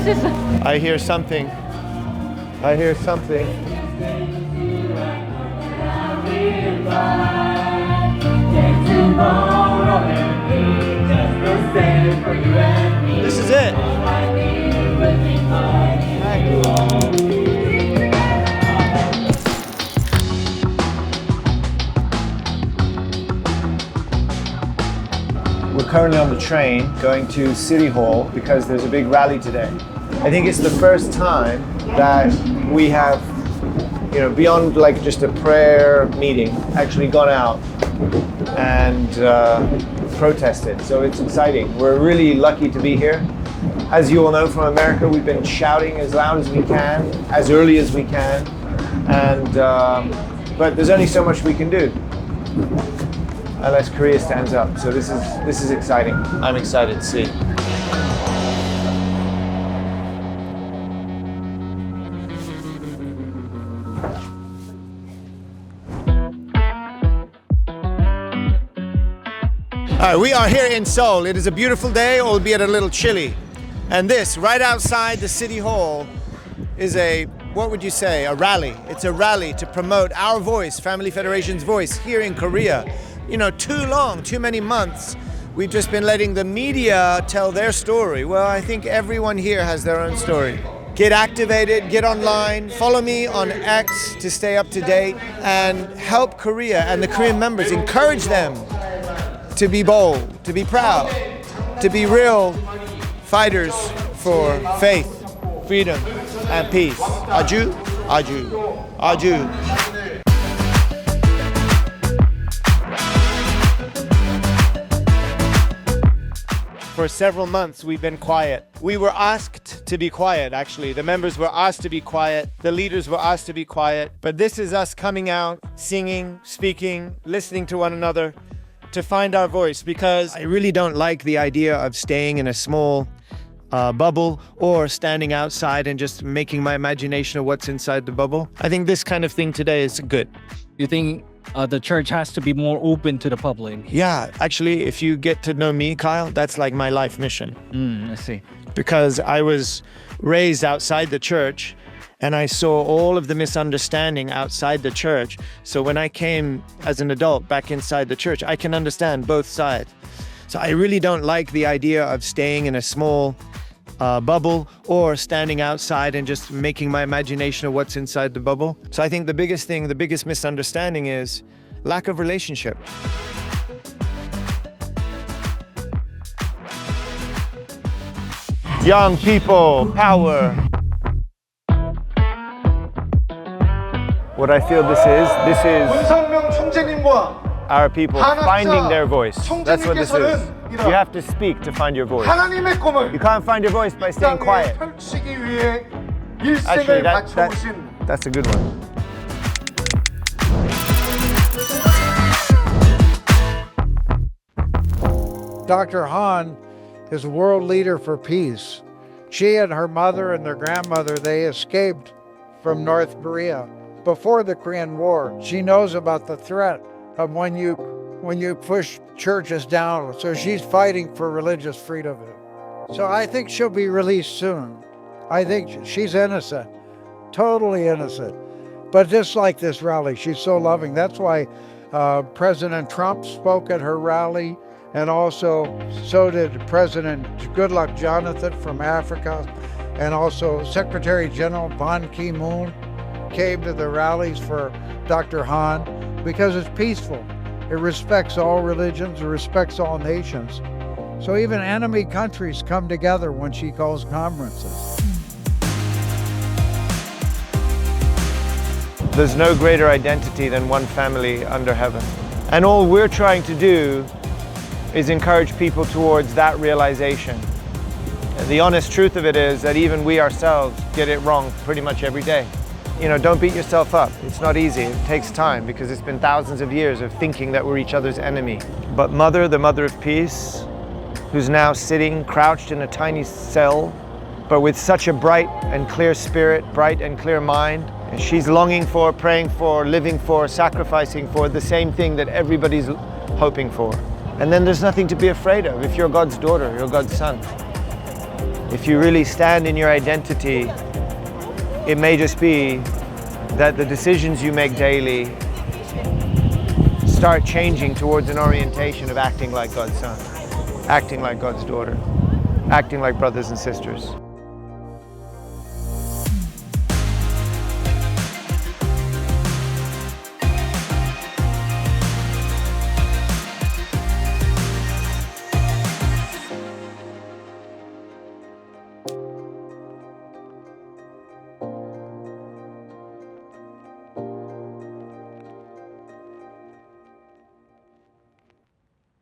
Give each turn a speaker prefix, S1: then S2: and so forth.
S1: I hear something. I hear something. This is it. We're currently on the train going to City Hall because there's a big rally today. I think it's the first time that we have, beyond like just a prayer meeting, actually gone out and protested. So it's exciting. We're really lucky to be here. As you all know from America, we've been shouting as loud as we can, as early as we can, and but there's only so much we can do unless Korea stands up. So this is exciting. I'm excited to see. All right, we are here in Seoul. It is a beautiful day, albeit a little chilly. And this, right outside the City Hall, is a rally. It's a rally to promote our voice, Family Federation's voice, here in Korea. Too many months, we've just been letting the media tell their story. Well, I think everyone here has their own story. Get activated, get online, follow me on X to stay up to date, and help Korea and the Korean members, encourage them to be bold, to be proud, to be real fighters for faith, freedom, and peace. Aju, aju, aju. For several months, we've been quiet. We were asked to be quiet, actually. The members were asked to be quiet. The leaders were asked to be quiet. But this is us coming out, singing, speaking, listening to one another, to find our voice, because I really don't like the idea of staying in a small bubble or standing outside and just making my imagination of what's inside the bubble. I think this kind of thing today is good.
S2: You think the church has to be more open to the public?
S1: Yeah, actually, if you get to know me, Kyle, that's like my life mission.
S2: I see.
S1: Because I was raised outside the church, and I saw all of the misunderstanding outside the church. So when I came as an adult back inside the church, I can understand both sides. So I really don't like the idea of staying in a small bubble or standing outside and just making my imagination of what's inside the bubble. So I think the biggest misunderstanding is lack of relationship. Young people, power. What I feel this is our people finding their voice. That's what this is. You have to speak to find your voice. You can't find your voice by staying quiet. Actually, that's a good one.
S3: Dr. Han is a world leader for peace. She and her mother and their grandmother, they escaped from North Korea before the Korean War. She knows about the threat of when you push churches down. So she's fighting for religious freedom. So I think she'll be released soon. I think she's innocent, totally innocent. But just like this rally, she's so loving. That's why President Trump spoke at her rally, and also so did President Goodluck Jonathan from Africa, and also Secretary General Ban Ki-moon came to the rallies for Dr. Han because it's peaceful. It respects all religions, it respects all nations. So even enemy countries come together when she calls conferences.
S1: There's no greater identity than one family under heaven. And all we're trying to do is encourage people towards that realization. The honest truth of it is that even we ourselves get it wrong pretty much every day. Don't beat yourself up. It's not easy. It takes time because it's been thousands of years of thinking that we're each other's enemy. But Mother, the Mother of Peace, who's now sitting crouched in a tiny cell, but with such a bright and clear spirit, bright and clear mind, and she's longing for, praying for, living for, sacrificing for the same thing that everybody's hoping for. And then there's nothing to be afraid of if you're God's daughter, you're God's son. If you really stand in your identity, it may just be that the decisions you make daily start changing towards an orientation of acting like God's son, acting like God's daughter, acting like brothers and sisters.